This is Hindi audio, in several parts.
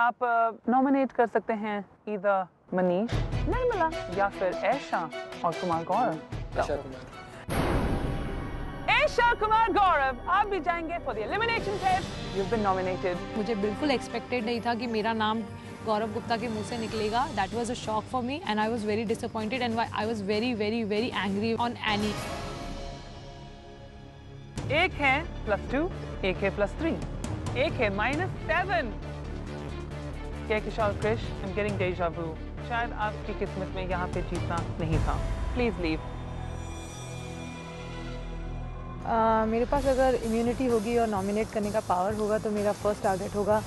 आप नॉमिनेट कर सकते हैं इधर मनीष, निर्मला या फिर ऐशा और कुमार गौरव। ऐशा, कुमार गौरव, आप भी जाएंगे for the elimination test. You have been nominated. मुझे बिल्कुल एक्सपेक्टेड नहीं था कि मेरा नाम गौरव गुप्ता के मुंह से निकलेगा। That was a shock for me and I was very disappointed and I was very very very angry on any. एक है +2, एक है +3, एक है -7। क्या किशोर कृष, आई एम गेटिंग डेजा वू। शायद आपकी किस्मत में यहाँ पे जीतना नहीं था। Please leave. मेरे पास अगर इम्यूनिटी होगी और नॉमिनेट करने का पावर होगा तो मेरा फर्स्ट टारगेट होगा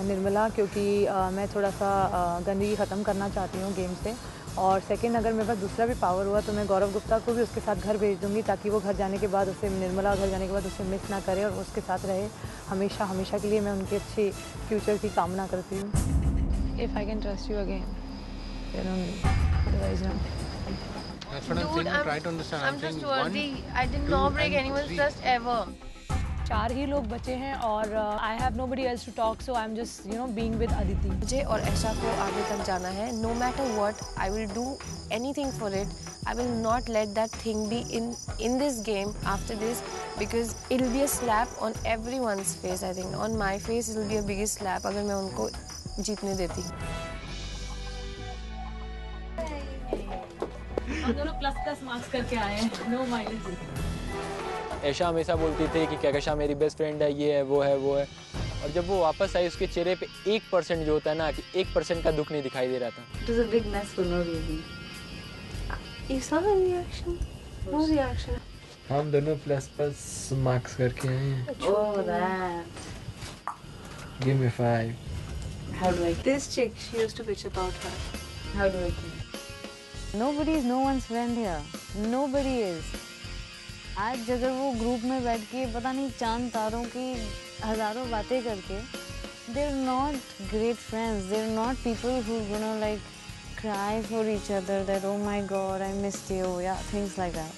निर्मला, क्योंकि मैं थोड़ा सा गंदगी ख़त्म करना चाहती हूँ गेम से। और सेकंड, अगर मेरे पास दूसरा भी पावर हुआ तो मैं गौरव गुप्ता को भी उसके साथ घर भेज दूँगी, ताकि वो घर जाने के बाद उसे, निर्मला घर जाने के बाद उसे मिस ना करे और उसके साथ रहे हमेशा हमेशा के लिए। मैं उनके अच्छे फ्यूचर की कामना करती हूँ। If I can trust you again, then only, otherwise no. That's what I'm saying. Try to understand. I'm just worthy. I did not break anyone's trust ever. 4 ही लोग बचे हैं और I have nobody else to talk, so I'm just being with Aditi. मुझे और ऐशा को आगे तक जाना है. No matter what, I will do anything for it. I will not let that thing be in this game after this, because it will be a slap on everyone's face. I think on my face it will be a biggest slap अगर मैं उनको जीतने देती. हम दोनों ++ मार्क्स करके आए हैं, नो माइनस। ऐशा हमेशा बोलती थी कि कैकशा मेरी बेस्ट फ्रेंड है, ये है वो है वो है, और जब वो वापस आई उसके चेहरे पे 1% जो होता है ना, कि 1% का दुख नहीं दिखाई दे रहा था। It was a big mess for no reason. You saw the reaction? No reaction. हम दोनों ++ मार्क्स करके आए हैं। Oh, that. Give me 5. How do I? This chick, she used to bitch about her. How do I kill? Nobody is no one's friend here. Nobody is. आज अगर वो ग्रुप में बैठ के पता नहीं चांद तारों की हजारों बातें करके, they're not great friends. They're not people who like cry for each other that oh my god I missed you, yeah, things like that.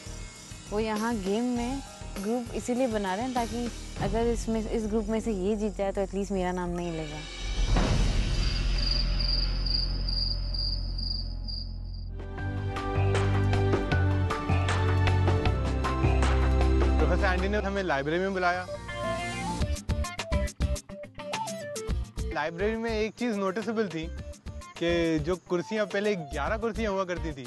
वो यहाँ गेम में ग्रुप इसीलिए बना रहे हैं ताकि अगर इस ग्रुप में से ये जीत जाए तो एटलीस्ट मेरा नाम नहीं लेगा। एंडी ने हमें लाइब्रेरी में बुलाया। लाइब्रेरी में एक चीज नोटिसेबल थी कि जो कुर्सियां पहले 11 कुर्सियां हुआ करती थी,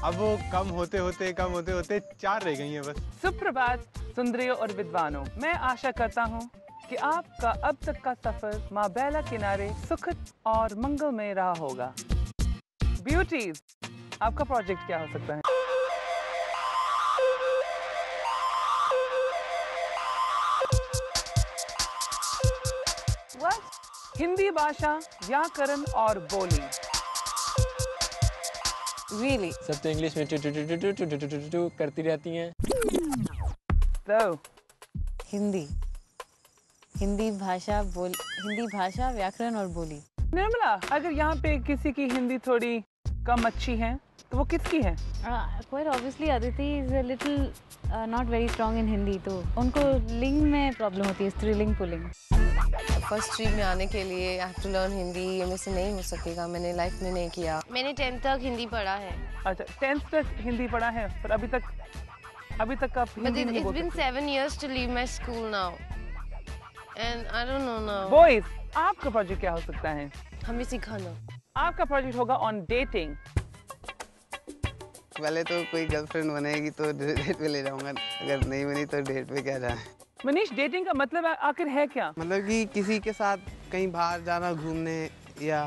अब वो कम होते होते 4 रह गई हैं बस। सुप्रभात सुंदरियों और विद्वानों, मैं आशा करता हूँ कि आपका अब तक का सफर माँ बैला किनारे सुखद और मंगलमय रहा होगा। ब्यूटीज, आपका प्रोजेक्ट क्या हो सकता है? हिंदी भाषा, व्याकरण और बोली। Really? सब तो इंग्लिश में टू करती रहती हैं। तो हिंदी भाषा, व्याकरण और बोली। निर्मला, अगर यहाँ पे किसी की हिंदी थोड़ी कम अच्छी है तो वो किसकी है? Quite obviously Aditi is a little not very strong in Hindi, तो उनको लिंग में प्रॉब्लम होती है, स्त्रीलिंग पुल्लिंग। फर्स्ट स्ट्रीम में आने के लिए I have to learn Hindi, ये मेरे से नहीं हो सकेगा, मैंने लाइफ में नहीं किया। मैंने 10th तक हिंदी पढ़ा है। अच्छा, 10th तक हिंदी पढ़ा है, पर अभी तक आप हिंदी नहीं बोल सकते। It's been 7 years to leave my school now, and I don't know now. Boys, आपका प्रोजेक्ट क्या हो सकता है? हमें सिखाना। आपका प्रोजेक्ट होगा ऑन डेटिंग। पहले तो कोई गर्लफ्रेंड बनेगी तो डेट पे ले जाऊंगा, अगर नहीं बनी तो डेट पे क्या जाए। मनीष, डेटिंग का मतलब आखिर है क्या? मतलब कि किसी के साथ कहीं बाहर जाना घूमने, या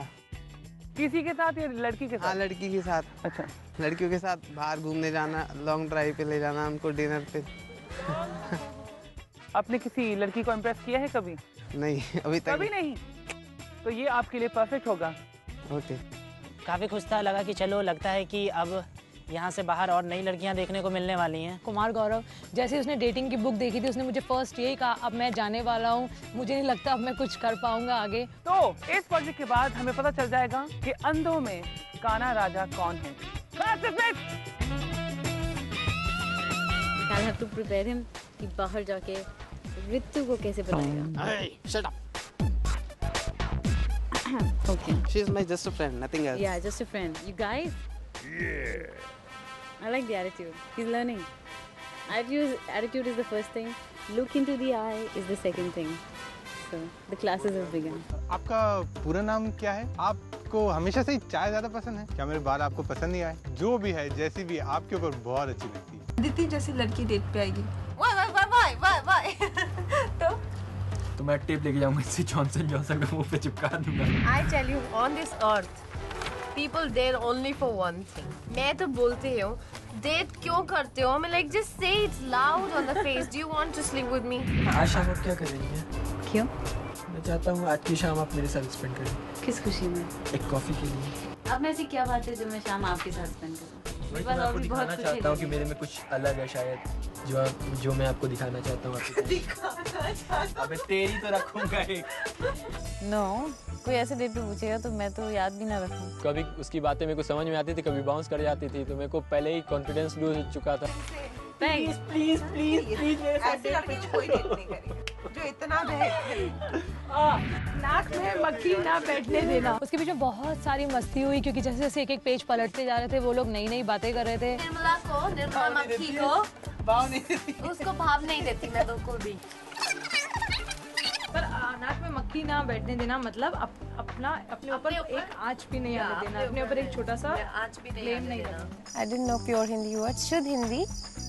किसी के साथ या लड़की के साथ? हाँ, लड़की के साथ। अच्छा, लड़कियों के साथ बाहर घूमने जाना, लॉन्ग ड्राइव पे ले जाना उनको, डिनर पे। आपने किसी लड़की को इम्प्रेस किया है कभी? नहीं, अभी तक कभी नहीं। तो ये आपके लिए परफेक्ट होगा। ओके। काफ़ी खुश था, लगा कि चलो लगता है कि अब यहाँ से बाहर और नई लड़कियाँ देखने को मिलने वाली हैं। कुमार गौरव, जैसे उसने डेटिंग की बुक देखी थी, उसने मुझे फर्स्ट यही कहा, अब मैं जाने वाला हूँ, मुझे नहीं लगता अब मैं कुछ कर पाऊंगा आगे। तो इस प्रोजेक्ट के बाद हमें पता चल जाएगा कि अंधों में काना राजा कौन है। I'll have to prepare him कि बाहर जाके रितु को कैसे बनाएगा। Hey, shut up. Okay. She is my just a friend, nothing else. Yeah, just a friend. You guys? Yeah. I like the attitude. He's learning. Attitude is the first thing. Look into the eye is the second thing. So the classes have begun. आपका पूरा नाम क्या है? आपको हमेशा से ही चाय ज्यादा पसंद है? क्या मेरे बाल आपको पसंद नहीं आए? जो भी है, जैसी भी है, आपके ऊपर बहुत अच्छी लगती है। अदिति जैसी लड़की डेट पे आएगी। तो मैं टेप लेके जाऊंगा, इससे जॉनसन जॉनसन के मुंह पे चिपका दूंगा। I tell you, on this earth, people dare only for one thing. मैं तो बोलती हूँ, डेट क्यों करते हो? मैं like just say it loud on the face. Do you want to sleep with me? आज शाम आप क्या करेंगे? क्यों? मैं चाहता हूँ आज की शाम आप मेरे साथ स्पेंड करें। किस खुशी में? एक कॉफी के लिए। अब मैं ऐसी क्या बात है जो मैं शाम आपके साथ स्पेंड करूँ? मैं आपको दिखाना चाहता हूँ कि मेरे में कुछ अलग है शायद, जो मैं आपको दिखाना चाहता हूँ। अबे तेरी तो रखूंगा एक। नो, कोई ऐसे डेट पे पूछेगा तो मैं तो याद भी ना रखूँ। कभी उसकी बातें मेरे को समझ में आती थी, कभी बाउंस कर जाती थी, तो मेरे को पहले ही कॉन्फिडेंस लूज हो चुका था। Thanks. प्लीज मेरे साथ लड़की कोई डेट नहीं करेगी जो इतना नाक में मक्खी ना बैठने देना। उसके बीच में बहुत सारी मस्ती हुई, क्योंकि जैसे जैसे एक एक पेज पलटते जा रहे थे, वो लोग नई नई बातें कर रहे थे। निर्मला मक्खी को उसको भाव नहीं देती मैं बिल्कुल भी। पर नाक में मक्खी ना बैठने देना मतलब अपने ऊपर एक आँच भी नहीं आने देना, अपने ऊपर एक छोटा सा आज भी फ्लेम नहीं देना। I didn't know pure Hindi word, शुद्ध हिंदी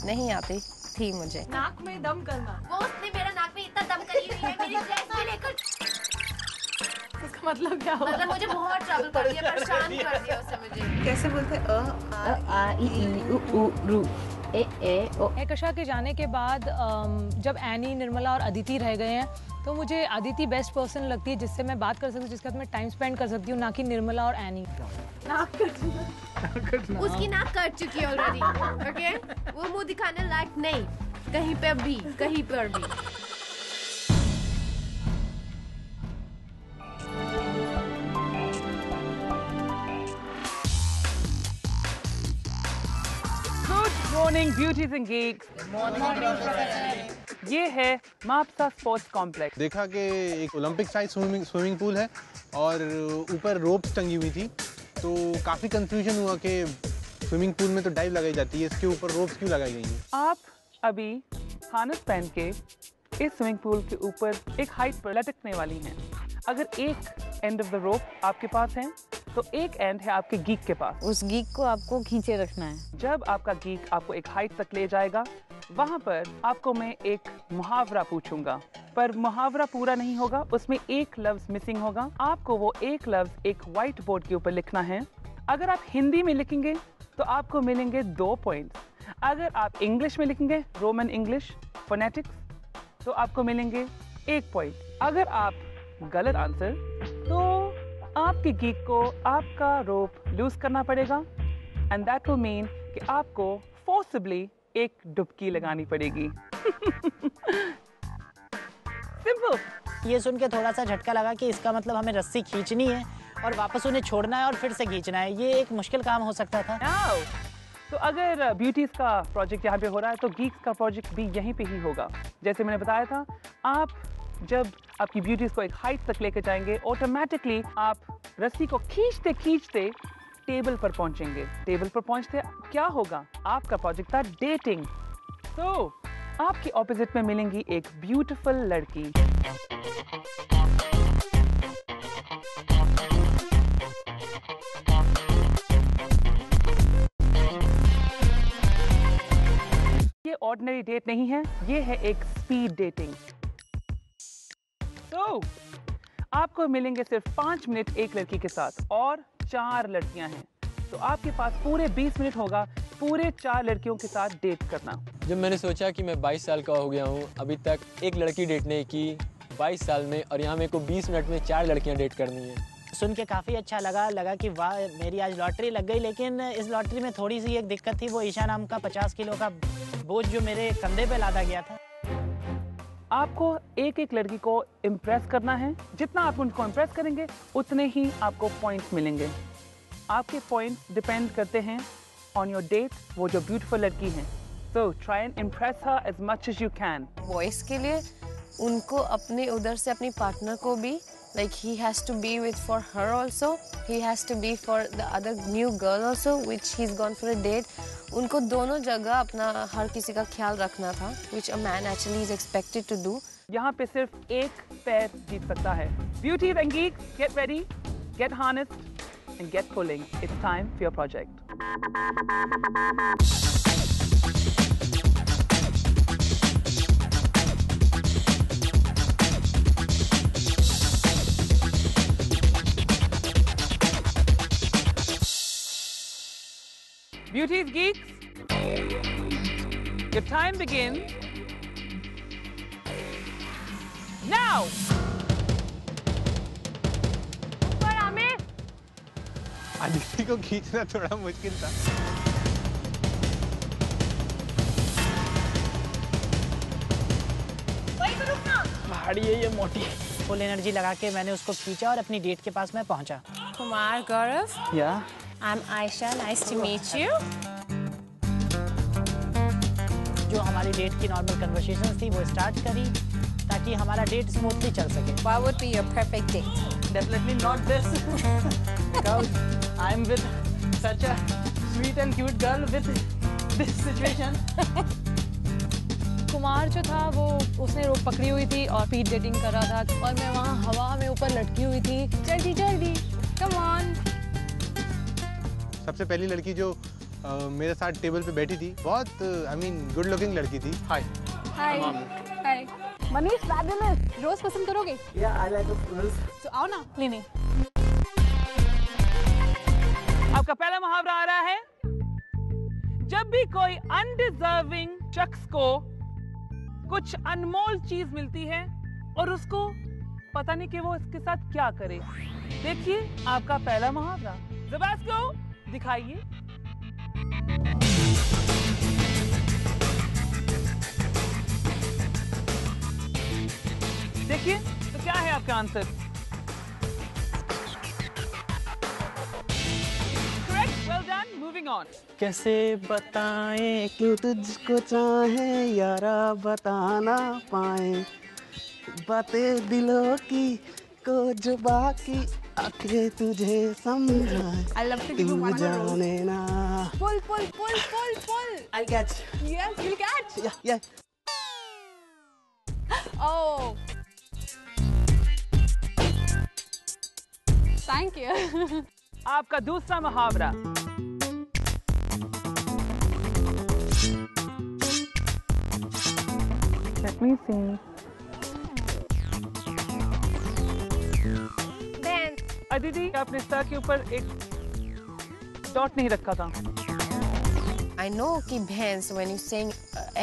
नहीं आती थी मुझे। नाक में दम करना। वो उसने मेरा नाक में इतना दम करी हुई है मेरी ड्रेस में लेकर। इसका मतलब क्या हुआ? मतलब मुझे बहुत ट्रबल कर दिया, परेशान कर दिया उसने मुझे। कैसे बोलते आ ई उ उ रू ए ए ओ। कहकशां के जाने के बाद जब एनी, निर्मला और अदिति रह गए हैं, तो मुझे अदिति बेस्ट पर्सन लगती है जिससे मैं बात कर सकती हूँ, जिसके साथ मैं टाइम स्पेंड कर सकती हूँ, ना कि निर्मला और एनी। उसकी नाक कट चुकी है ऑलरेडी, ओके? वो मुंह दिखाने लायक नहीं, कहीं पर भी। Good morning beauties and geeks। ये है मापसा स्पोर्ट्स कॉम्प्लेक्स। देखा कि एक ओलंपिक साइज स्विमिंग पूल है और ऊपर रोप्स टंगी हुई थी, तो काफ़ी कंफ्यूजन हुआ कि स्विमिंग पूल में तो डाइव लगाई जाती है, इसके ऊपर रोप्स क्यों लगाई गई हैं? आप अभी हार्नेस पहन के इस स्विमिंग पूल के ऊपर एक हाइट पर लटकने वाली हैं। अगर एक एंड ऑफ द रोप आपके पास है, तो एक एंड है आपके गीक के पास। उस गीक को आपको खींचे रखना है। जब आपका गीक आपको एक हाइट तक ले जाएगा, वहाँ पर आपको मैं एक मुहावरा पूछूंगा, पर मुहावरा पूरा नहीं होगा, उसमें एक लफ्ज मिसिंग होगा। आपको वो एक लफ्ज एक व्हाइट बोर्ड के ऊपर लिखना है। अगर आप हिंदी में लिखेंगे तो आपको मिलेंगे 2 पॉइंट्स। अगर आप इंग्लिश में लिखेंगे, रोमन इंग्लिश फोनेटिक्स, तो आपको मिलेंगे 1 पॉइंट। अगर आप गलत आंसर, तो आपके गीक को आपका रोप लूज करना पड़ेगा, एंड दैट विल मीन कि आपको फोर्सिबली एक डुबकी लगानी पड़ेगी। सिंपल। ये सुन के थोड़ा सा झटका लगा कि इसका मतलब हमें रस्सी खींचनी है और वापस उन्हें छोड़ना है और फिर से खींचना है। ये एक मुश्किल काम हो सकता था। Now, तो अगर ब्यूटीज का प्रोजेक्ट यहाँ पे हो रहा है, तो गीक्स का प्रोजेक्ट भी यहीं पे ही होगा। जैसे मैंने बताया था, आप जब आपकी ब्यूटीज को एक हाइट तक लेकर जाएंगे, ऑटोमेटिकली आप रस्सी को खींचते खींचते टेबल पर पहुंचेंगे। टेबल पर पहुंचते क्या होगा? आपका प्रोजेक्ट था डेटिंग। तो आपके ऑपोजिट में मिलेंगी एक ब्यूटीफुल लड़की। ये ऑर्डिनरी डेट नहीं है, ये है एक स्पीड डेटिंग। तो आपको मिलेंगे सिर्फ 5 मिनट एक लड़की के साथ, और 4 लड़कियां हैं, तो आपके पास पूरे 20 मिनट होगा पूरे 4 लड़कियों के साथ डेट करना। जब मैंने सोचा कि मैं 22 साल का हो गया हूँ, अभी तक एक लड़की डेट नहीं की 22 साल में, और यहाँ मेरे को 20 मिनट में 4 लड़कियाँ डेट करनी है, सुन के काफ़ी अच्छा लगा कि वाह मेरी आज लॉटरी लग गई। लेकिन इस लॉटरी में थोड़ी सी एक दिक्कत थी, वो ईशा नाम का 50 किलो का बोझ जो मेरे कंधे पे लादा गया था। आपको एक एक लड़की को इम्प्रेस करना है। जितना आप उनको इम्प्रेस करेंगे उतने ही आपको पॉइंट्स मिलेंगे। आपके पॉइंट्स डिपेंड करते हैं ऑन योर डेट, वो जो ब्यूटीफुल लड़की हैं। So try and impress her as much as you can. Boys के लिए उनको अपने उधर से अपनी पार्टनर को भी like he has to be with for her also, he has to be for the other new girl also which he's gone for a date. उनको दोनों जगह अपना हर किसी का ख्याल रखना था, which a man actually is expected to do. यहाँ पे सिर्फ एक पैर जीत सकता है। Beauties and geeks, get ready, get harnessed and get pulling. It's time for your project. Beauties, geeks, your time begins now. पर आमिर, अदिति को खींचना थोड़ा मुश्किल था। भारी है ये मोटी। फुल एनर्जी लगा के मैंने उसको खींचा और अपनी डेट के पास मैं पहुंचा। Kumar, Gaurav, या I'm Aisha. Nice to meet you. जो हमारी डेट की नॉर्मल कन्वर्सेशंस थी वो स्टार्ट करी ताकि हमारा डेट स्मूथली चल सके। What would be your perfect date? Definitely not this, because I'm with such a sweet and cute girl with this situation. Kumar जो था वो उसने रोक पकड़ी हुई थी और स्पीड डेटिंग कर रहा था और मैं वहाँ हवा में ऊपर लटकी हुई थी। जल्दी जल्दी, कम ऑन। सबसे पहली लड़की जो मेरे साथ टेबल पे बैठी थी, बहुत गुड लुकिंग लड़की थी। हाय। हाय हाय मनीष, फैबुलस। रोज पसंद करोगे? या आई लाइक रोज। तो आओ ना लेने। आपका पहला मुहावरा आ रहा है। जब भी कोई अनडिजर्विंग शख्स को कुछ अनमोल चीज मिलती है और उसको पता नहीं कि वो इसके साथ क्या करे। देखिए आपका पहला मुहावरा। ज़ेबास्को, दिखाइए। देखिए तो क्या है आपका answer? Correct, well done, moving on. कैसे बताएं क्यों तुझको चाहे यारा, बता ना पाए बातें दिलों की को जो बाकी आके तुझे समझाए। I love to give you तू one more roll. जाने ना। Pull, pull, pull, pull, pull. I'll catch. Yes, you'll catch. Yeah. Oh. Thank you. आपका दूसरा मुहावरा। Let me see. अदिति, आपने सर के ऊपर एक डॉट नहीं रखा था। I know कि भैंस when you saying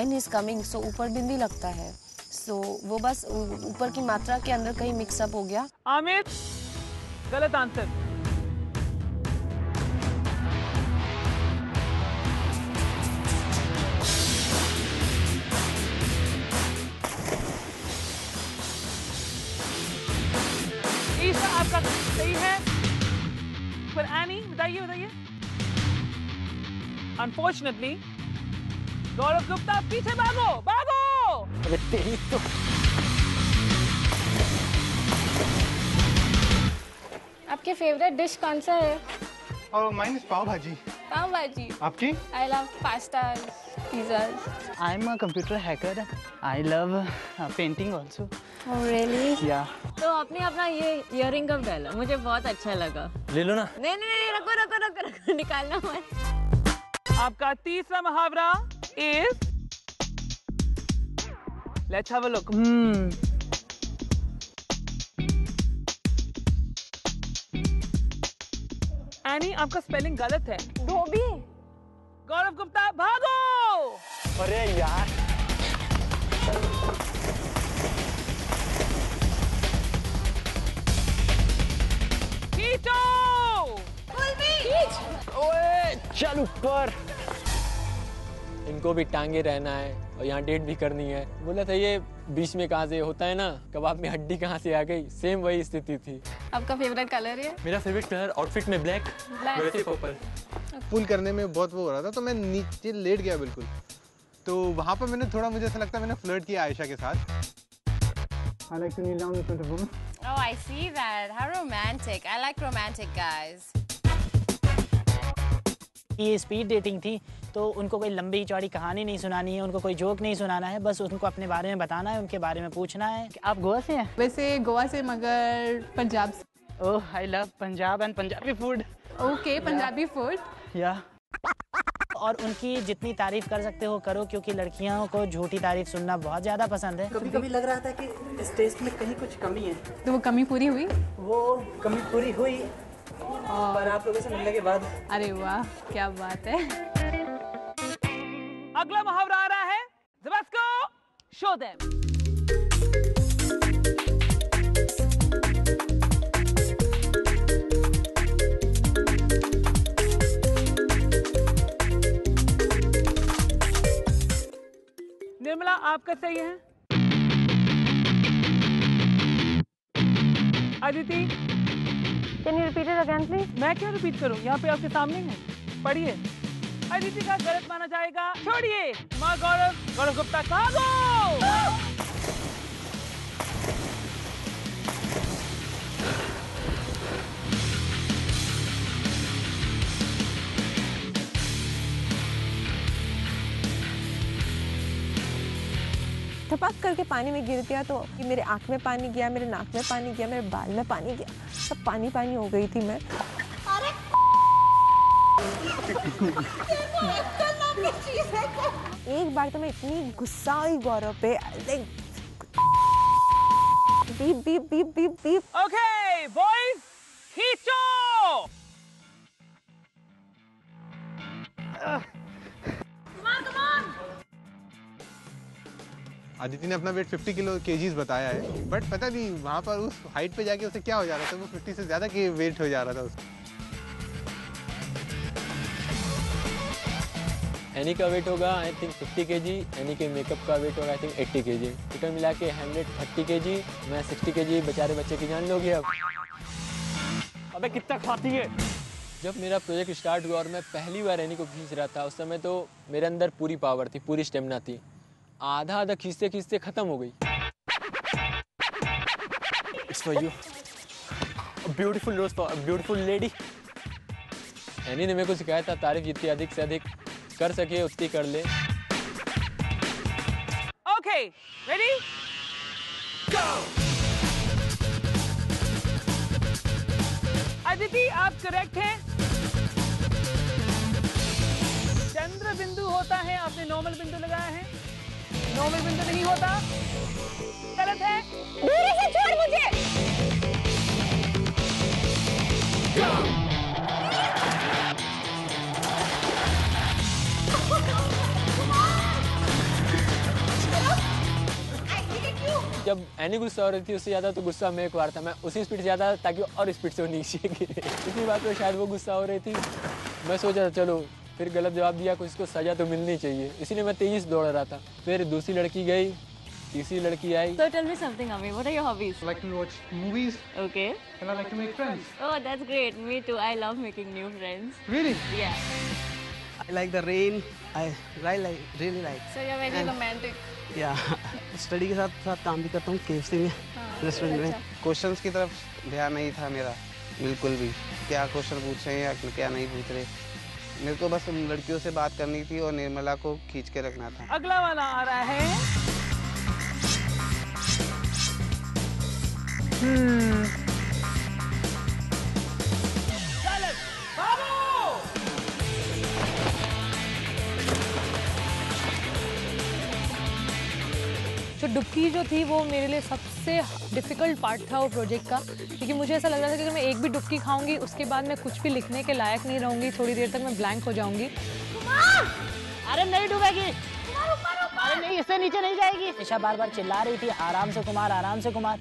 n is coming so ऊपर बिंदी लगता है, so वो बस ऊपर की मात्रा के अंदर कहीं मिक्स अप हो गया। आमिर, गलत आंसर। ईशा आपका सही है, पर एनी बताइए। अनफॉर्चुनेटली गौरव गुप्ता, पीछे भागो। अबे तेरी तो। आपके फेवरेट डिश कौन सा है? और माइन इज पाव भाजी। पाव भाजी। आपकी? I love pasta, pizza. I am a computer hacker. I love painting also. Oh really? या तो आपने अपना ये इयरिंग कब डाला? मुझे बहुत अच्छा लगा। ले लो ना। नहीं, रखो, निकालना मत। आपका तीसरा मुहावरा is let's have a look. Any, आपका स्पेलिंग गलत है। धोबी। गौरव गुप्ता, भागो। अरे यार, खींचो। ओए चल ऊपर। इनको भी टांगे रहना है और यहाँ डेट भी करनी है। बोला था ये बीच में कहाँ से होता है ना, कबाब में हड्डी कहाँ से आ गई, सेम वही स्थिति थी। आपका फेवरेट कलर है? मेरा फेवरेट कलर आउटफिट में ब्लैक, वैसे पर्पल। पुल करने में बहुत वो हो रहा था तो मैं नीचे लेट गया बिल्कुल। तो वहाँ पर मैंने थोड़ा, मुझे ऐसा लगता है मैंने फ्लर्ट किया आयशा के साथ। I like to kneel down in front of women. Oh, I see that. How romantic. I like romantic guys. ये स्पीड डेटिंग थी तो उनको कोई लंबी चौड़ी कहानी नहीं सुनानी है, उनको कोई जोक नहीं सुनाना है, बस उनको अपने बारे में बताना है, उनके बारे में पूछना है। आप गोवा से हैं? वैसे गोवा से मगर पंजाब से। Oh I love Punjab and Punjabi food. Okay Punjabi food. Yeah और उनकी जितनी तारीफ कर सकते हो करो, क्योंकि लड़कियों को झूठी तारीफ सुनना बहुत ज़्यादा पसंद है। कभी कभी लग रहा था कि इस टेस्ट में कहीं कुछ कमी है। तो वो कमी पूरी हुई? वो कमी पूरी हुई पर आप लोगों से मिलने के बाद। अरे वाह क्या बात है। अगला मुहावरा आ रहा है, ज़बस्को शो देम। निर्मला आपका सही है। Aditi Can you repeat it again, please? मैं क्यों रिपीट करूं, यहाँ पे आपके सामने है, पढ़िए। अदिति का गलत माना जाएगा, छोड़िए। माँ गौरव गुप्ता कहाँ गो? थपक करके पानी में गिर गया तो मेरे आँख में पानी गया, मेरे नाक में पानी गया, मेरे बाल में पानी गया, सब पानी पानी हो गई थी मैं। एक बार तो मैं इतनी गुस्सा हुई गौरव पे, beep beep beep beep beep. Okay boys खींचो। अदिति ने अपना वेट 50 किलो केजीज बताया है, बट पता नहीं वहाँ पर उस हाइट पे जाके उसे क्या हो जा रहा था, वो 50 से ज़्यादा के वेट हो जा रहा था उसका। एनी का वेट होगा आई थिंक 50 kg, एनी के मेकअप का वेट होगा आई थिंक 80 kg। टोटल मिला के 130 kg, मैं 60 kg, बेचारे बच्चे की जान लोगे अब। अबे कितना खाती है? जब मेरा प्रोजेक्ट स्टार्ट हुआ और मैं पहली बार एनी को खींच रहा था, उस समय तो मेरे अंदर पूरी पावर थी, पूरी स्टेमिना थी। आधा खींचते खींचते खत्म हो गई। It's for you, a beautiful rose for a beautiful lady। Any ने मेरे को सिखाया था तारीफ जितनी अधिक से अधिक कर सके उतनी कर ले। ओके रेडी गो। अदिति आप करेक्ट हैं। चंद्र बिंदु होता है, आपने नॉर्मल बिंदु लगाया है। नॉर्मल बिंदु नहीं होता, गलत है। दूर से छोड़ मुझे। जब एनी गुस्सा हो रही थी उससे ज़्यादा तो गुस्सा मेरे को आ रहा था, मैं उसी स्पीड से ज़्यादा ताकि और स्पीड से वो नीचे गिरे। इसी बात पे शायद वो गुस्सा हो रही थी। मैं सोचा चलो फिर गलत जवाब दिया, कुछ इसको सजा तो मिलनी चाहिए, इसीलिए मैं तेजी से दौड़ रहा था। फिर दूसरी लड़की गई, तीसरी लड़की आई। So tell me something, Ami. What are your hobbies? I like to watch movies Okay. and I like to make friends. Oh, that's great. Me too. I love making new friends. Really? Yeah. I like the rain. I really like. So you're very And- romantic. Yeah. Study के साथ साथ काम भी करता हूँ KFC में, रेस्टोरेंट में। क्वेश्चंस की तरफ ध्यान नहीं था मेरा बिल्कुल भी, क्या क्वेश्चन पूछ रहे हैं या क्या नहीं पूछ रहे। मेरे को बस लड़कियों से बात करनी थी और निर्मला को खींच के रखना था। अगला वाला आ रहा है। जो डुबकी जो थी वो मेरे लिए सबसे डिफ़िकल्ट पार्ट था वो प्रोजेक्ट का, क्योंकि मुझे ऐसा लग रहा था कि अगर मैं एक भी डुबकी खाऊंगी उसके बाद मैं कुछ भी लिखने के लायक नहीं रहूंगी, थोड़ी देर तक मैं ब्लैंक हो जाऊंगी। अरे नहीं डूबेगी, अरे नहीं, इससे नीचे नहीं जाएगी। ईशा बार बार चिल्ला रही थी आराम से कुमार, आराम से कुमार।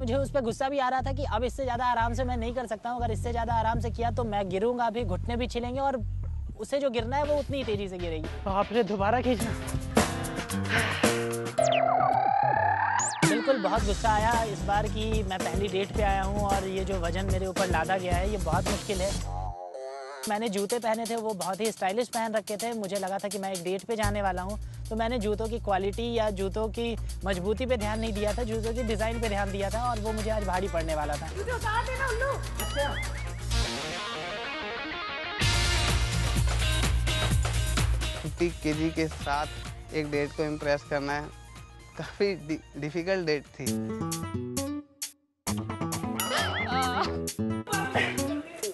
मुझे उस पर गुस्सा भी आ रहा था कि अब इससे ज़्यादा आराम से मैं नहीं कर सकता हूँ। अगर इससे ज़्यादा आराम से किया तो मैं गिरूंगा भी, घुटने भी छिलेंगे और उसे जो गिरना है वो उतनी तेज़ी से गिरेगी। तो आपने दोबारा खींचना। बिल्कुल बहुत गुस्सा आया इस बार कि मैं पहली डेट पे आया हूँ और ये जो वजन मेरे ऊपर लादा गया है ये बहुत मुश्किल है। मैंने जूते पहने थे, वो बहुत ही स्टाइलिश पहन रखे थे। मुझे लगा था कि मैं एक डेट पे जाने वाला हूँ, तो मैंने जूतों की क्वालिटी या जूतों की मजबूती पे ध्यान नहीं दिया था, जूतों की डिज़ाइन पे ध्यान दिया था और वो मुझे आज भारी पड़ने वाला था। 50 kg के साथ एक डेट को इम्प्रेस करना है, काफ़ी डिफिकल्ट डेट थी।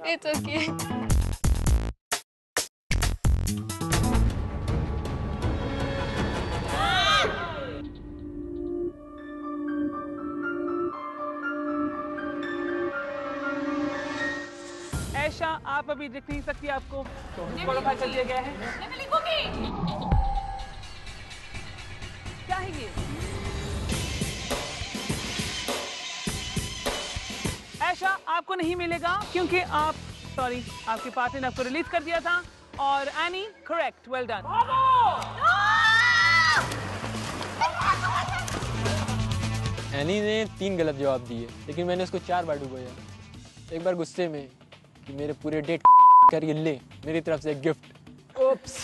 It's okay. ऐशा, आप अभी दिख नहीं सकती, आपको क्वालिफाई कर दिया गया है। क्या है ये? ऐशा, आपको नहीं मिलेगा क्योंकि आपके पार्टनर ने आपको रिलीज कर दिया था। और any, correct, well done. Any ने 3 गलत जवाब दिए, लेकिन मैंने उसको 4 बार डुबोया। एक बार गुस्से में कि मेरे पूरे डेट कर ये ले, मेरी तरफ से एक गिफ्ट। ओप्स।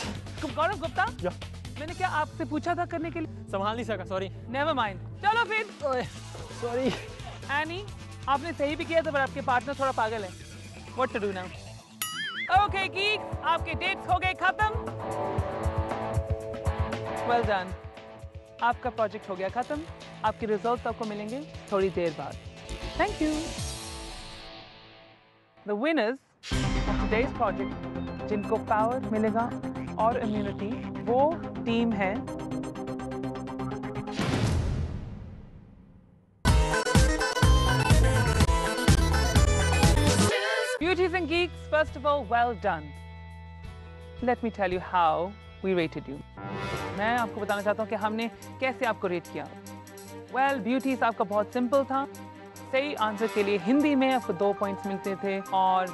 गौरव गुप्ता, मैंने क्या आपसे पूछा था करने के लिए? संभाल नहीं सका, सॉरी। नेवर माइंड, चलो फिर। सॉरी। एनी, आपने सही भी किया था, पर आपके पार्टनर थोड़ा पागल है। What to do now? Okay, geeks, आपके डेट्स हो गए खत्म। Well done. आपका प्रोजेक्ट हो गया खत्म। आपके रिजल्ट्स आपको मिलेंगे थोड़ी देर बाद। Thank you. The winners of today's project, जिनको पावर मिलेगा और इम्यूनिटी, वो टीम है Beauties and geeks, first of all, well done. Let me tell you how we rated you. मैं आपको बताना चाहता हूँ कि हमने कैसे आपको रेट किया। Well, beauties आपका बहुत सिंपल था। सही आंसर के लिए हिंदी में आपको 2 पॉइंट्स मिलते थे और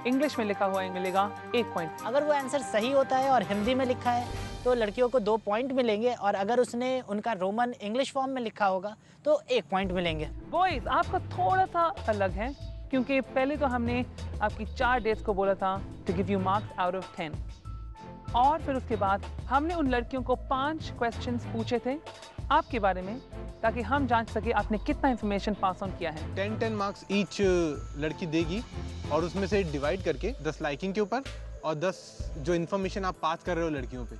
इंग्लिश में लिखा हुआ मिलेगा 1 पॉइंट। अगर वो आंसर सही होता है और हिंदी में लिखा है तो लड़कियों को 2 पॉइंट मिलेंगे और अगर उसने उनका रोमन इंग्लिश फॉर्म में लिखा होगा तो 1 पॉइंट मिलेंगे। बॉयज, आपका थोड़ा सा अलग है क्योंकि पहले तो हमने आपकी 4 डेट्स को बोला था to give you marks out of 10 और फिर उसके बाद हमने उन लड़कियों को 5 क्वेश्चंस पूछे थे आपके बारे में ताकि हम जांच सके आपने कितना इंफॉर्मेशन पास ऑन किया है। 10 मार्क्स ईच लड़की देगी और उसमें से डिवाइड करके 10 लाइकिंग के ऊपर और 10 जो इन्फॉर्मेशन आप पास कर रहे हो लड़कियों पे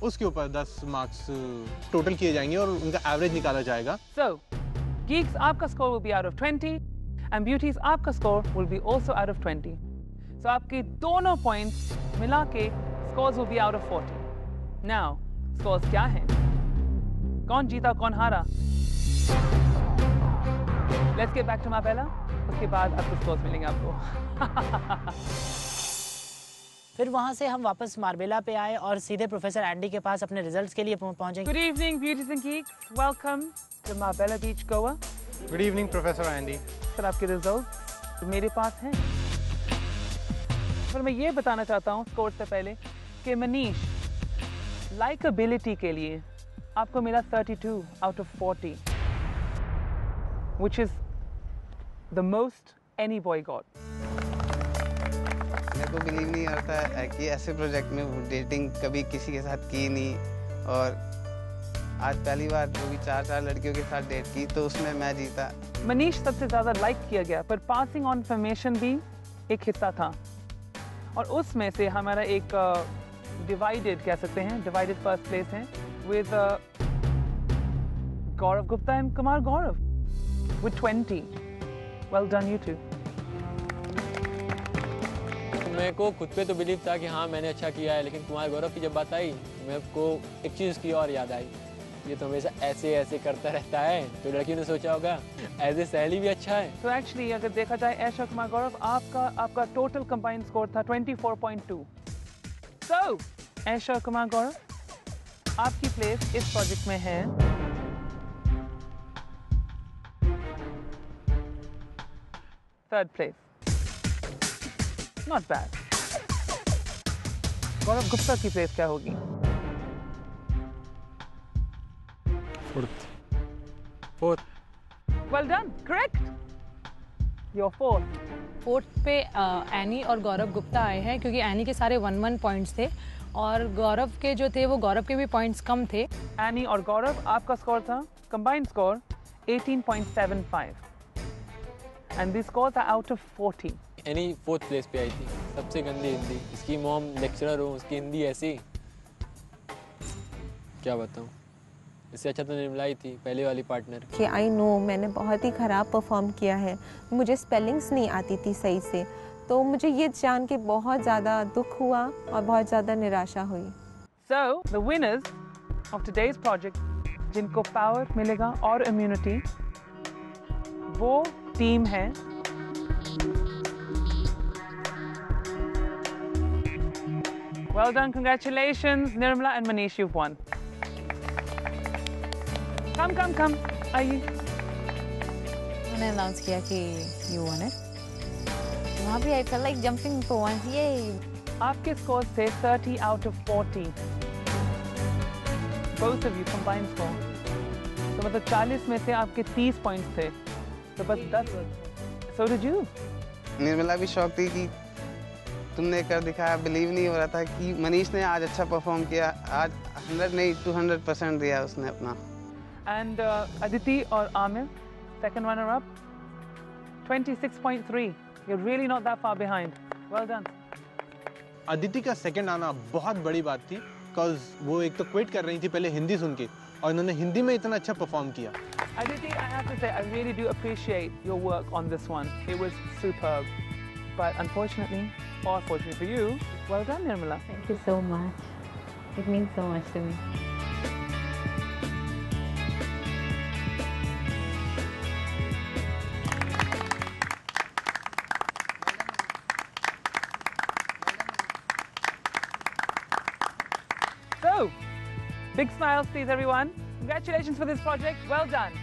उसके ऊपर 10 मार्क्स टोटल किए जाएंगे और उनका एवरेज निकाला जाएगा। So, geeks, आपका score will be out of 20 and beauties आपका score will be also out of 20. So आपके दोनों पॉइंट्स मिला के scores will be out of 40. Now, scores क्या हैं? कौन जीता कौन हारा? Let's get back to Mabella. उसके बाद आपको scores मिलेंगे आपको। फिर वहाँ से हम वापस मार्बेला पे आए और सीधे प्रोफेसर एंडी के पास अपने रिजल्ट्स के लिए पहुँचे। Good evening, beauties and geeks. Welcome to Marbella Beach, Goa. Good evening, Professor Andy. Sir, आपके रिजल्ट्स मेरे पास हैं। पर मैं ये बताना चाहता हूँ स्कोर से पहले कि मनीष लाइकेबिलिटी के लिए आपको मिला 32 out of 40, which is the most any boy got. मेरे को बिलीव नहीं आता है कि ऐसे प्रोजेक्ट में डेटिंग कभी किसी के साथ की नहीं और आज पहली बार जो भी 4 लड़कियों के साथ डेट की तो उसमें मैं जीता। मनीष सबसे ज़्यादा लाइक किया गया पर पासिंग ऑन इन्फॉर्मेशन भी एक हिस्सा था और उसमें से हमारा एक डिवाइडेड कह सकते हैं डिवाइडेड फर्स्ट प्लेस है with Gaurav Gupta and Kumar Gaurav with 20. Well done, you two. मेरे को खुद पे तो बिलीव था कि हाँ मैंने अच्छा किया है, लेकिन कुमार गौरव की जब बात आई मेरे को एक चीज़ की और याद आई, ये तो हमेशा ऐसे ऐसे करता रहता है, तो लड़कियों ने सोचा होगा एज ए सहेली भी अच्छा है। तो एक्चुअली अगर देखा जाए ऐशा कुमार गौरव आपका टोटल कंबाइंड स्कोर था 24.2। So ऐशा कुमार गौरव आपकी प्लेस इस प्रोजेक्ट में है Third place. Not bad. गौरव गुप्ता की प्लेस क्या होगी? Fourth. Well done. Correct. You're fourth. Fourth पे एनी और गौरव गुप्ता आए हैं क्योंकि एनी के सारे 1-1 पॉइंट्स थे और गौरव के जो थे वो गौरव के भी पॉइंट्स कम थे। एनी और गौरव, आपका स्कोर था combined score 18.75 and this scores are out of 40। Any fourth place पे आई थी, सबसे गंदी हिंदी। इसकी मॉम लेक्चरर हो, उसकी हिंदी ऐसी, क्या बताऊँ। इससे अच्छा तो निर्मला ही थी, पहले वाली पार्टनर। कि आई नो मैंने बहुत ही ख़राब परफॉर्म किया है, मुझे स्पेलिंग्स नहीं आती थी सही से, तो मुझे ये जान के बहुत ज़्यादा दुख हुआ और बहुत ज़्यादा निराशा हुई। So the winners of today's project, जिनको पावर मिलेगा और इम्यूनिटी, वो टीम है Well done, congratulations, Nirmala and Manish, you've won. Come. आइए। मैंने अनाउंस किया कि you won it. वहाँ भी I felt like jumping for once. Yay! आपके स्कोर थे 30 out of 40. Both of you combined score. तो मतलब 40 में से आपके 30 पॉइंट्स थे, तो बस 10। So did you? निर्मला भी शौक थी कि तुमने कर दिखाया, बिलीव नहीं हो रहा था कि मनीष ने आज अच्छा परफॉर्म किया। आज 100 नहीं 200% दिया उसने अपना। And Aditi or Amir, second runner-up, 26.3. You're really not that far behind. Well done. Aditi का सेकंड आना बहुत बड़ी बात थी, बिकॉज वो एक तो क्विट कर रही थी पहले हिंदी सुन के, और इन्होंने हिंदी में इतना अच्छा परफॉर्म किया। Aditi, I have to say, I really do appreciate your work on this one. It was superb. But unfortunately, or fortunately for you, well done, Nirmala. Thank you so much. It means so much to me. So, big smiles, please, everyone. Congratulations for this project. Well done.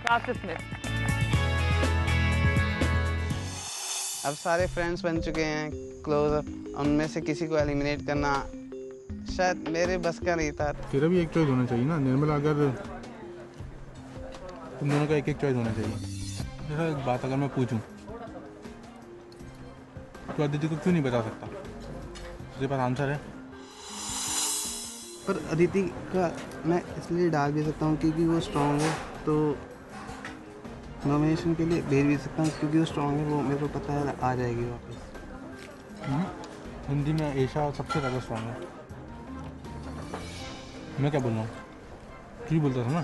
Class dismissed. अब सारे फ्रेंड्स बन चुके हैं क्लोज, उनमें से किसी को एलिमिनेट करना शायद मेरे बस का नहीं था। तेरा भी एक चॉइस होना चाहिए ना निर्मला, अगर तुम दोनों का एक चॉइस होना चाहिए। जैसा एक बात अगर मैं पूछूं तो अदिति को क्यों नहीं बता सकता? उसके पास आंसर है। पर अदिति का मैं इसलिए डाल भी सकता हूँ क्योंकि वो स्ट्रॉन्ग है, तो नॉमिनेशन के लिए भेज भी सकता हूँ क्योंकि वो स्ट्रॉन्ग है, वो मेरे को पता है आ जाएगी वापस। हिंदी में ऐशा सबसे ज़्यादा स्ट्रॉन्ग है। मैं क्या बोल रहा हूँ, तू ही बोलता था ना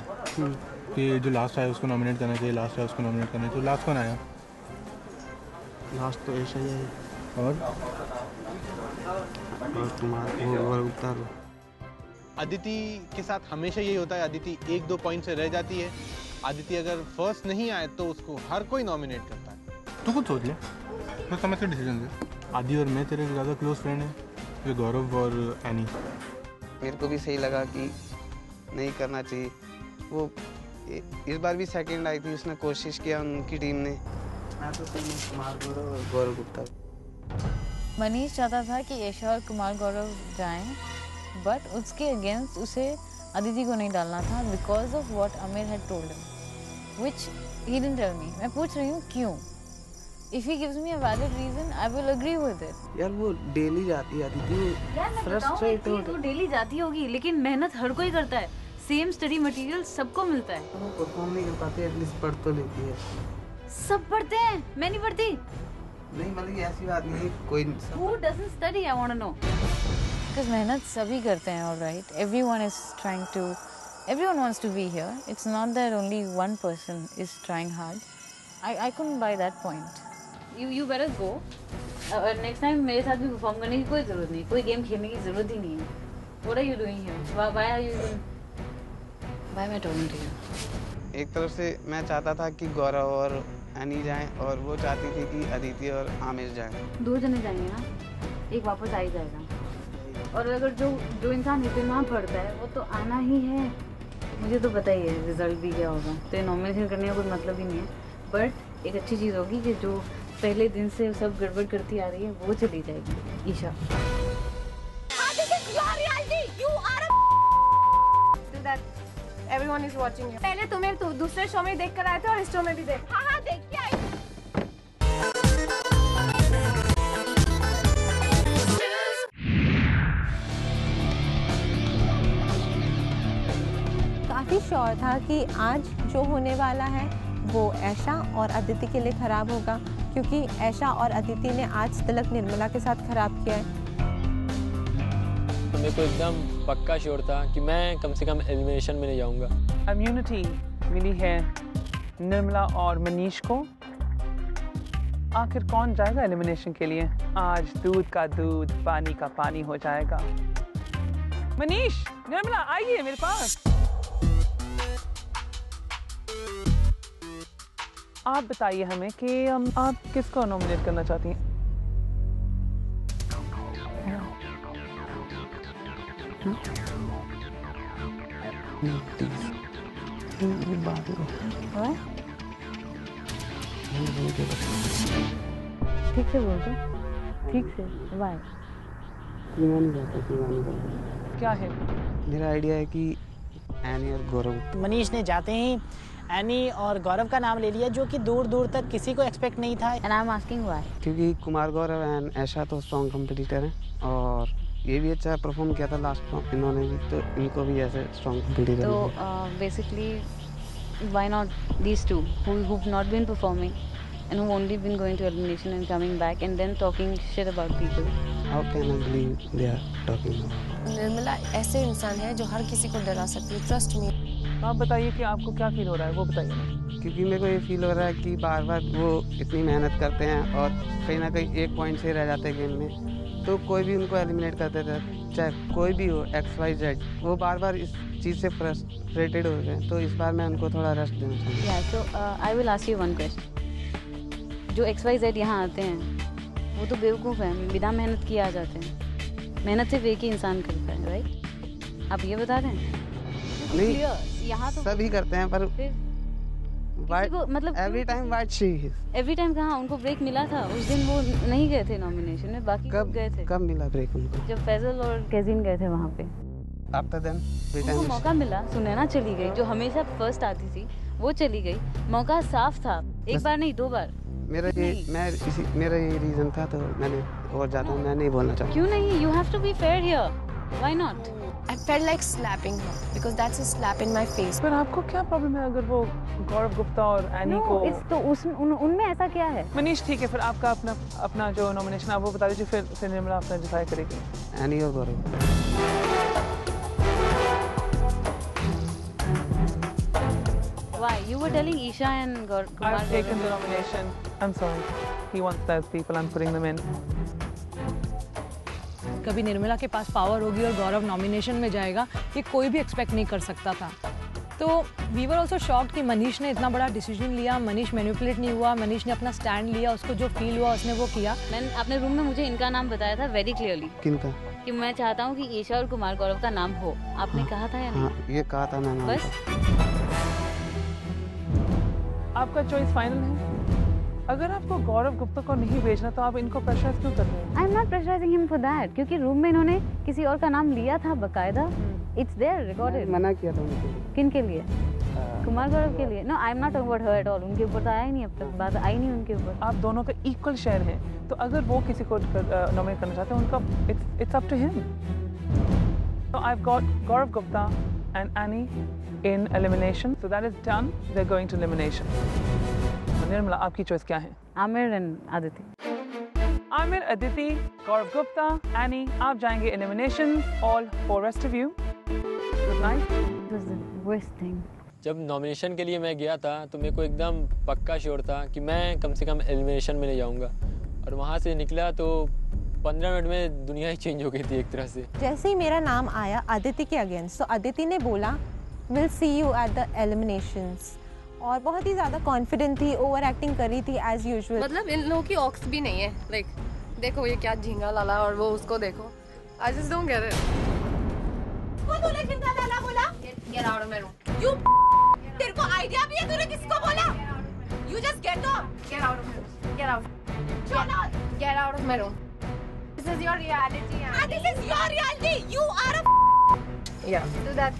कि जो लास्ट आया उसको नॉमिनेट करना चाहिए, लास्ट आया उसको नॉमिनेट करना चाहिए। तो लास्ट कौन आया? लास्ट तो ऐशा ही है। और तुम्हारा अदिति के साथ हमेशा यही होता है, अदिति 1-2 पॉइंट से रह जाती है। अदिति अगर फर्स्ट नहीं आए तो उसको हर कोई नॉमिनेट करता है। तू खुद सोच ले, तो समझ के डिसीजन दे। आदि और मैं तेरे ज़्यादा क्लोज फ्रेंड हैं, ये गौरव और एनी। मेरे को भी सही लगा कि नहीं करना चाहिए। वो इस बार भी सेकंड आई थी, उसने कोशिश किया उनकी टीम ने। मैं तो कुमार गौरव और गौरव गुप्ता। मनीष चाहता था कि ऐशा और कुमार गौरव जाएं, बट उसके अगेंस्ट उसे अदिति को नहीं डालना था because of what Aamir had told him, which he didn't tell me. मैं पूछ रही हूँ क्यों? If he gives me a valid reason I will agree with it. यार वो डेली जाती है अदिति, फ्रस्ट्रेट हो। तो डेली जाती होगी लेकिन मेहनत हर कोई करता है, सेम स्टडी मटेरियल सबको मिलता है। वो परफॉर्म नहीं कर पाती, एटलीस्ट पढ़ तो लेती है। सब पढ़ते हैं, मैं नहीं पढ़ती। नहीं मतलब ऐसी बात नहीं है, कोई Who doesn't study? I want to know. Because मेहनत सभी करते हैं, all right. Everyone wants to be here. It's not that only one person is trying hard. I couldn't buy that point. You better go. Next time मेरे साथ भी perform करने की कोई जरूरत नहीं, कोई गेम खेलने की जरूरत ही नहीं है. What are you doing here? Why are you even? Why am I talking to you? एक तरफ से मैं चाहता था कि गौरव और एनी जाएं, और वो चाहती थी कि अदिति और आमिर जाएं। 2 जने जाएंगे ना, एक वापस आ ही जाएगा। और अगर जो इंसान इतना पढ़ता है वो तो आना ही है। मुझे तो पता ही है रिजल्ट भी क्या होगा, तो नॉमिनेशन करने का कोई मतलब ही नहीं है। बट एक अच्छी चीज़ होगी कि जो पहले दिन से सब गड़बड़ करती आ रही है वो चली जाएगी, Isha. Everyone is watching you. पहले तुम्हें दूसरे शो में देख कर आए थे और इस शो में भी देख। हाँ देख के आई। काफ़ी श्योर था कि आज जो होने वाला है वो ऐशा और अदिति के लिए ख़राब होगा, क्योंकि ऐशा और अदिति ने आज तलक निर्मला के साथ ख़राब किया है। तो मेरे को एकदम पक्का श्योर था कि मैं कम से कम एलिमिनेशन में नहीं जाऊंगा। इम्यूनिटी मिली है निर्मला और मनीष को। आखिर कौन जाएगा एलिमिनेशन के लिए? आज दूध का दूध, पानी का पानी हो जाएगा। मनीष, निर्मला आइए मेरे पास। आप बताइए हमें कि आप किसको नॉमिनेट करना चाहती हैं? ठीक से बोल दो, ठीक से। वाई? क्या है? मेरा आइडिया है कि एनी और गौरव। मनीष ने जाते ही एनी और गौरव का नाम ले लिया, जो कि दूर दूर तक किसी को एक्सपेक्ट नहीं था। And I am asking why? क्योंकि कुमार गौरव एंड ऐशा तो स्ट्रॉन्ग कंपटीटर हैं और ये भी अच्छा परफॉर्म किया था लास्ट में इन्होंने भी, तो इनको भी ऐसे स्ट्रॉन्ग कंपटीटर। तो basically why not these two who've not been performing and who've only been going to elimination and coming back and then talking shit about people? How can I believe they are talking about? Nirmala ऐसे इंसान है जो हर किसी को डरा सकती है, ट्रस्ट मी। आप बताइए कि आपको क्या फील हो रहा है, वो बताइए ना। क्योंकि मेरे को ये फील हो रहा है कि बार बार वो इतनी मेहनत करते हैं और कहीं ना कहीं एक पॉइंट से रह जाते हैं गेम में, तो कोई भी उनको एलिमिनेट कर देता है, चाहे कोई भी हो, XYZ, वो बार बार इस चीज़ से फ्रस्ट्रेटेड हो गए। तो इस बार मैं उनको थोड़ा रेस्ट देना चाहूँगा। Yeah, so I will ask you one question. जो XYZ यहाँ आते हैं वो तो बेवकूफ़ हैं, बिना मेहनत किए आ जाते हैं। मेहनत सिर्फ एक ही इंसान करता है, राइट? आप ये बता रहे हैं? नहीं, यहाँ तो सभी करते हैं पर मतलब every time white she every time कहाँ उनको ब्रेक मिला था? उस दिन वो नहीं गए थे नॉमिनेशन में, बाकी कब गए थे? कब मिला ब्रेक उनको? जब फैजल और कैजिन गए थे वहाँ पे। आफ्टर देन उनको मौका मिला, सुनैना चली गई जो हमेशा फर्स्ट आती थी, वो चली गई। मौका साफ था, एक बार नहीं 2 बार। मेरा ये रीजन था, तो मैंने और ज़्यादा मैं नहीं बोलना चाहता। क्यों नहीं? You have to be fair here, why not? I felt like slapping her because that's a slap in my face. पर आपको क्या प्रॉब्लम है अगर वो गौरव गुप्ता और एनी को? तो उनमें ऐसा क्या है? मनीष ठीक है, फिर आपका अपना जो नॉमिनेशन आप वो बता दीजिए, फिर निर्मला अपना डिसाइड करेगी। एनी और गौरव। Why? You were telling Isha and Kumar. I've taken the nomination. I'm sorry. He wants those people. I'm putting them in. कभी निर्मला के पास पावर होगी और गौरव नॉमिनेशन में जाएगा, ये कोई भी एक्सपेक्ट नहीं कर सकता था। तो वी वर ऑल्सो शॉक्ड कि मनीष ने इतना बड़ा डिसीजन लिया। मनीष मैनिपुलेट नहीं हुआ, मनीष ने अपना स्टैंड लिया, उसको जो फील हुआ उसने वो किया। मैंने अपने रूम में मुझे इनका नाम बताया था वेरी क्लियरली। किनका? कि मैं चाहता हूँ कि ईशा और कुमार गौरव का नाम हो। आपने कहा था या नहीं? हाँ, ये कहा था मैंने। बस आपका चॉइस फाइनल है। अगर आपको गौरव गुप्ता को नहीं भेजना तो आप इनको प्रेशराइज क्यों कर रहे हैं? I am not pressurising him for that, क्योंकि रूम में इन्होंने किसी और का नाम लिया था बकायदा। It's there recorded. मना किया था उनको। किन के लिए? कुमार गौरव के लिए? No, I am not talking about her at all. उनके ऊपर तो आया ही नहीं, अब तक बात आई नहीं उनके ऊपर। आप दोनों का इक्वल शेयर है, तो अगर वो किसी को नॉमिनेट करना चाहते हैं उनका it's up to him. So I've got Gaurav Gupta and Annie in elimination. So that is done. They're going to elimination. Nirmala, आपकी चॉइस क्या है? Aamir and Aditi. Aamir, Aditi, Gaurav Gupta, any, आप जाएंगे elimination. All for rest of you, good night. It was the worst thing. जब नॉमिनेशन के लिए मैं गया था तो मेरे को एकदम पक्का श्योर था कि मैं कम से कम एलिमिनेशन में नहीं जाऊंगा, और वहाँ से निकला तो 15 मिनट में दुनिया ही चेंज हो गई थी एक तरह से। जैसे ही मेरा नाम आया अदिति के अगेंस्ट, तो अदिति ने बोला will see you at the eliminations, और बहुत ही ज़्यादा कॉन्फिडेंट थी, ओवर एक्टिंग कर रही थी एज यूजुअल। मतलब इन लोगों की ऑक्स भी नहीं है। लाइक देखो ये क्या झींगा लाला, और वो उसको देखो। I just don't get it. वो तूने झींगा लाला बोला? Get out of my room. You तेरे को आइडिया भी है तूने किसको बोला? You just get off. Get out of my room. Get out. Get out of my room. This is your reality. This is your reality. You are a. Yeah. Do that.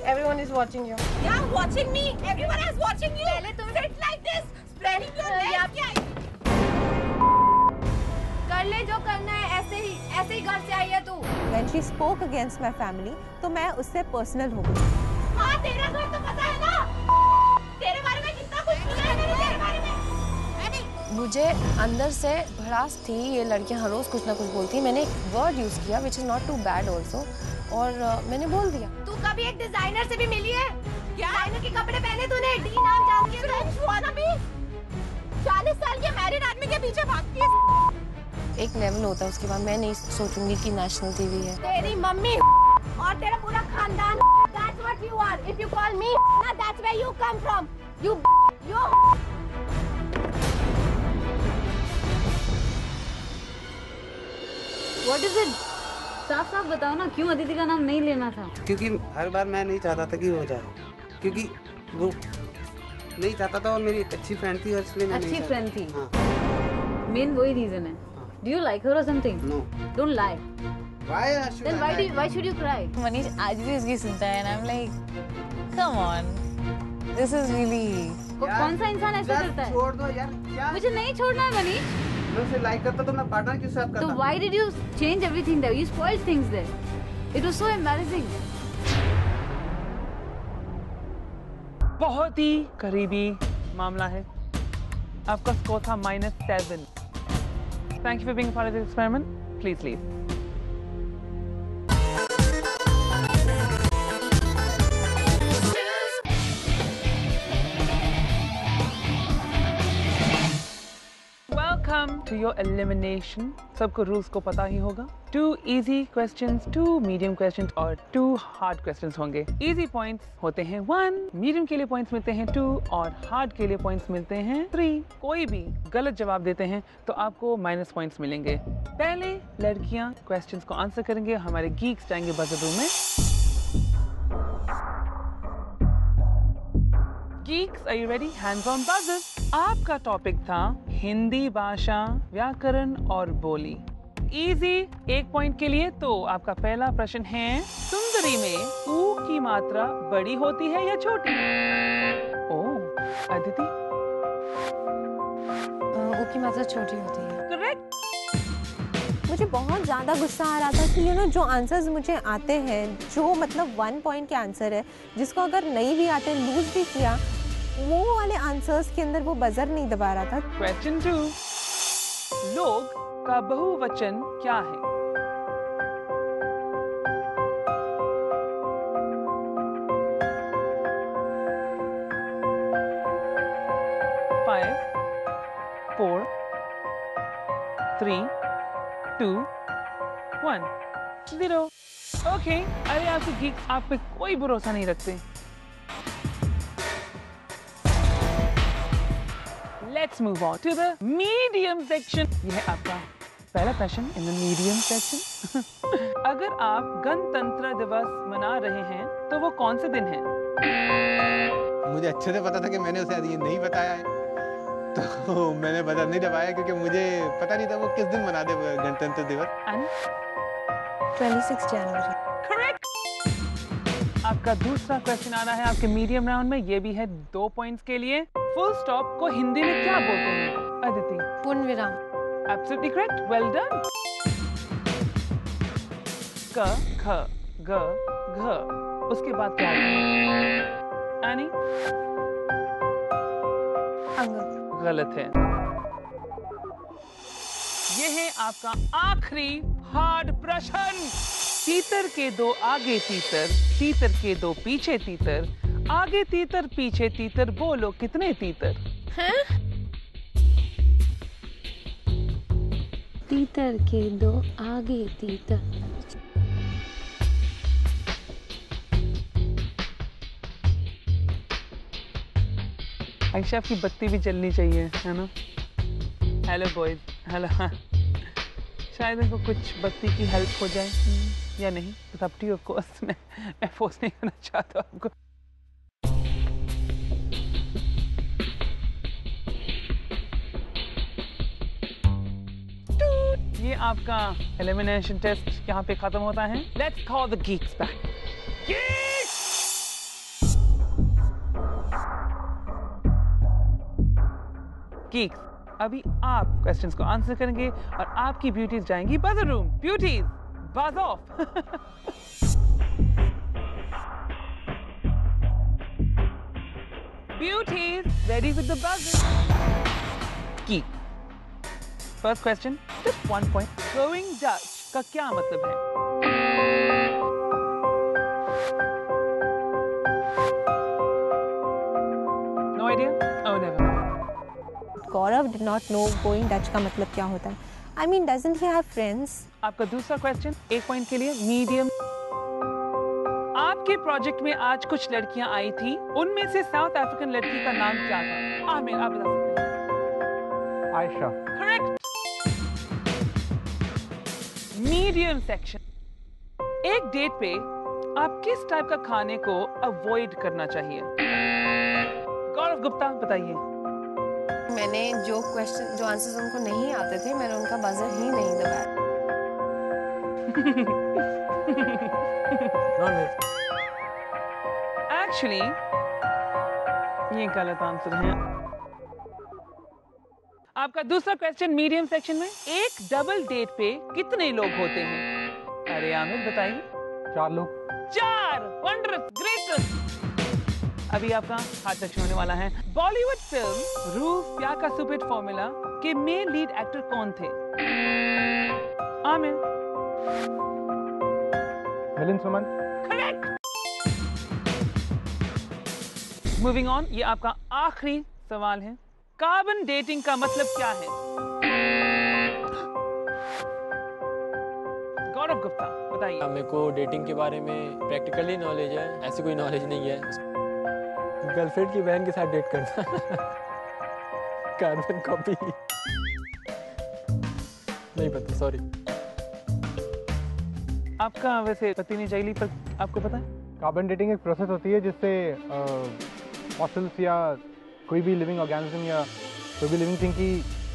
Everyone is watching you. Yeah, watching me. Everyone is watching you. पहले तुम sit like this, spreading your legs. क्या? कर ले जो करना है, ऐसे ही घर से आई है तू. When she spoke against my family, तो मैं उससे personal हो गई. हाँ, तेरा घर तो पता है ना. तेरे बारे में कितना कुछ सुना है मैंने तेरे बारे में. मुझे अंदर से भड़ास थी, ये लड़कियां हर रोज कुछ ना कुछ बोलती हैं. मैंने एक वर्ड यूज किया which is not too bad also, और मैंने बोल दिया. तू कभी एक डिजाइनर से भी मिली है? क्या? डिजाइनर के कपड़े पहने तूने? डी नाम जान के फ्रेंच हुआ ना भी. 40 साल के मैरिड आदमी के पीछे भागती है. एक लेवल होता है, उसके बाद मैं नहीं सोचूंगी कि नेशनल टीवी है. तेरी मम्मी और तेरा पूरा खानदान. That's what you are. If you call me, ना that's where you come from. You. What is it? साफ साफ बताओ ना, क्यों अदिति का नाम नहीं लेना था? क्योंकि हर बार मैं नहीं चाहता था कि हो जाए, क्योंकि वो नहीं चाहता था और मेरी एक अच्छी फ्रेंड थी और इसलिए मैं अच्छी फ्रेंड थी. हाँ. मेन वही रीजन है. Do you like her or something? No. Don't lie. Then why should you cry? Manish आज भी उसकी सुनता है and I'm like, come on, this is really. कौन सा इंसान ऐसा करता है? छोड़ दो यार. क्या? मुझे नहीं छोड़ना है मनीष. मैं उसे लाइक करता तो मैं पार्टनर के साथ करता. So why did you change everything there? You spoiled things there. It was so embarrassing. बहुत ही करीबी मामला है. आपका स्कोर था -7. Thank you for being a part of this experiment. Please leave. Welcome to your elimination. सबको rules को पता ही होगा. 2 easy questions, 2 medium questions और 2 hard questions होंगे. Easy points होते हैं 1, medium के लिए points मिलते हैं 2 और hard के लिए points मिलते हैं 3. कोई भी गलत जवाब देते हैं तो आपको minus points मिलेंगे. पहले लड़कियां questions को आंसर करेंगे. हमारे geeks जाएंगे buzzer room में. Geeks, are you ready? Hands on buzzer. आपका टॉपिक था हिंदी भाषा, व्याकरण और बोली. इजी 1 पॉइंट के लिए. तो आपका पहला प्रश्न है, सुंदरी में ऊ की मात्रा बड़ी होती है या छोटी? ओह, अदिति. ऊ की मात्रा छोटी होती है. करेक्ट. मुझे बहुत ज़्यादा गुस्सा आ रहा था कि जो आंसर्स मुझे आते हैं, जो मतलब 1 पॉइंट के आंसर है, जिसको अगर नहीं भी आते, लूज भी किया, वो वाले आंसर्स के अंदर वो बजर नहीं दबा रहा था. क्वेश्चन 2, लोग का बहुवचन क्या है? Five, 4, 3, 2, 1, 0. ओके. अरे आपके geek आप पे कोई भरोसा नहीं रखते. Let's move on to the medium section. यह है आपका पहला प्रश्न in the medium section. अगर आप गणतंत्र दिवस मना रहे हैं तो वो कौन से दिन है? मुझे अच्छे से पता था कि मैंने उसे ये नहीं बताया है, तो मैंने बता नहीं दबाया क्योंकि मुझे पता नहीं था वो किस दिन मनाते गणतंत्र दिवस. 26 जनवरी. करेक्ट. आपका दूसरा क्वेश्चन आ रहा है आपके मीडियम राउंड में. ये भी है 2 पॉइंट्स के लिए. फुल स्टॉप को हिंदी में क्या बोलते हैं अदिति? पूर्ण विराम. Absolutely correct. Well done. क, ख, ग, घ. उसके बाद क्या है? एनी? गलत है. ये है आपका आखिरी हार्ड प्रश्न. तीतर के 2 आगे तीतर, तीतर के 2 पीछे तीतर, आगे तीतर पीछे तीतर, बोलो कितने तीतर? हैं? तीतर के 2 आगे तीतर. आयशा की बत्ती भी जलनी चाहिए, है ना? Hello boys. हेलो. शायद इनको कुछ बत्ती की हेल्प हो जाए या नहीं. Up to you of course. मैं फोर्स नहीं करना चाहता आपको. ये आपका एलिमिनेशन टेस्ट यहाँ पे खत्म होता है। Let's call the Geeks back. Geeks, अभी आप क्वेश्चंस को आंसर करेंगे और आपकी ब्यूटीज जाएंगी बजर रूम। ब्यूटीज, बज of. Beauties, ready with the buzzer. Geek. First question, just 1 point. Going Dutch का क्या मतलब है? No idea? Oh, never. Gaurav did not know going Dutch का मतलब क्या होता है. I mean, doesn't he have friends? आपका दूसरा क्वेश्चन 1 पॉइंट के लिए मीडियम। आपके प्रोजेक्ट में आज कुछ लड़कियां आई थी, उनमें से साउथ अफ्रीकन लड़की का नाम क्या था? आमिर, आप बता सकते हैं। आयशा। करेक्ट। Medium section. एक डेट पे आप किस टाइप का खाने को अवॉइड करना चाहिए? गौरव गुप्ता, बताइए। मैंने जो आंसर्स उनको नहीं आते थे, मैंने उनका बजर ही नहीं दबाया। एक्चुअली ये गलत आंसर है। आपका दूसरा क्वेश्चन मीडियम सेक्शन में, एक डबल डेट पे कितने लोग होते हैं? अरे आमिर, बताइए। 4 लोग। 4। Wondrous, greatest. अभी आपका हाथ सेक्शन होने वाला है। बॉलीवुड फिल्म रूफ प्यार का सुपरहिट फॉर्मूला के मेन लीड एक्टर कौन थे? आमिर। मिलिंद सुमन। करेक्ट। मूविंग ऑन, ये आपका आखिरी सवाल है। कार्बन डेटिंग का मतलब क्या है? गौरव गुप्ता, बताइए। मेरे को डेटिंग के बारे में प्रैक्टिकली नॉलेज है, ऐसी कोई नॉलेज नहीं है। गर्लफ्रेंड की बहन के साथ डेट करना। कार्बन कॉपी नहीं पता, सॉरी। आपका वैसे पति नहीं चाहिए, पर आपको पता है? कार्बन डेटिंग एक प्रोसेस होती है जिससे फॉसिल्स या कोई भी लिविंग ऑर्गेनिज्म या कोई भी लिविंग थिंग की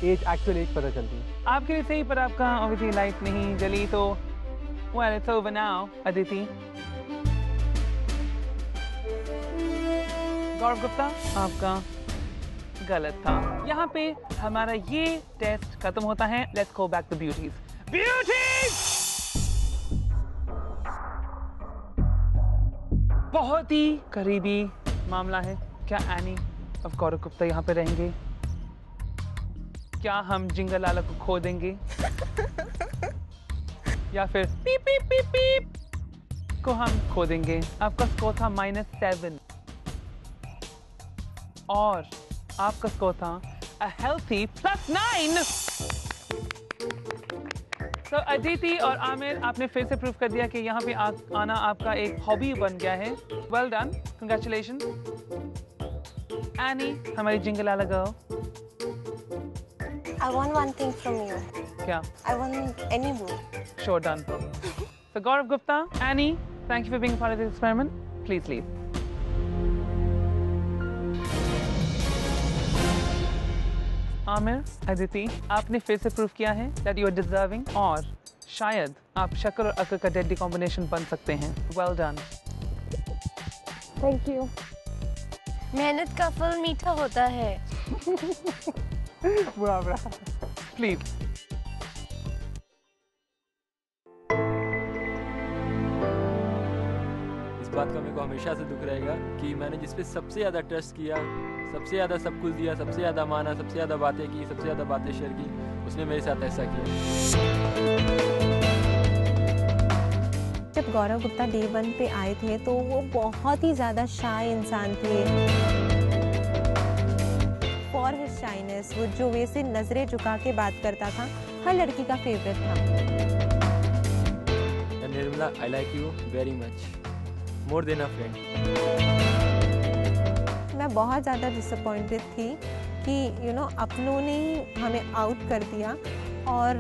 एक्चुअल एज पता चलती है। आपके लिए सही, पर आपका ऑब्वियसली लाइफ नहीं जली, तो well it's over now, Aditi. गौरव गुप्ता, आपका गलत था। यहाँ पे हमारा ये टेस्ट खत्म होता है। Let's go back to beauties. Beauties! बहुत ही करीबी मामला है। क्या एनी और गौरव गुप्ता यहाँ पे रहेंगे? क्या हम जिंगल लाला को खो देंगे? या फिर पीप पीप पीप पीप को हम खो देंगे? आपका स्कोर था -7 और आपका स्कोर था a healthy +9। तो अदिति और आमिर, आपने फिर से प्रूव कर दिया कि यहाँ पे आना आपका एक हॉबी बन गया है। Well done, congratulations. एनी, हमारी jingle Lala girl. I want one thing from you. क्या? I want any book. Sure, done. So Gaurav Gupta, Annie, thank you for being part of this experiment. Please leave. Aamir, Aditi, आपने फिर से प्रूव किया है that you are deserving और शायद आप शक्कर और अक्कर का डेडली कॉम्बिनेशन बन सकते हैं। Well done. Thank you. मेहनत का फल मीठा होता है। Please. इस बात का मेरे को हमेशा से दुख रहेगा कि मैंने जिस पे सबसे ज़्यादा ट्रस्ट किया, सबसे ज़्यादा सब कुछ दिया, सबसे ज़्यादा माना, सबसे ज़्यादा बातें की, सबसे ज़्यादा बातें शेयर की, उसने मेरे साथ ऐसा किया। जब गौरव गुप्ता डे 1 पे आए थे तो वो बहुत ही ज़्यादा शाय इंसान थे। फॉर हिज शाइनेस, वो जो वैसे नजरें झुका के बात करता था, हर लड़की का फेवरेट था। Nirmala, I like you very much, more than a friend. मैं बहुत ज़्यादा डिसअपॉइंटेड थी कि अपनों ने ही हमें आउट कर दिया और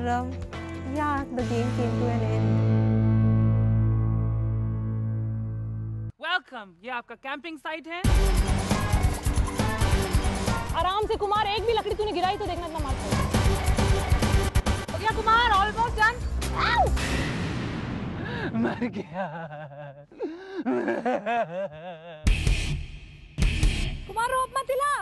या the game came to an end. Welcome, ये आपका कैंपिंग साइट है। आराम से कुमार, एक भी लकड़ी तूने गिराई तो देखना इतना मार। या कुमार, ऑलमोस्ट डन। मर गया। कुमार रोप मत हिला।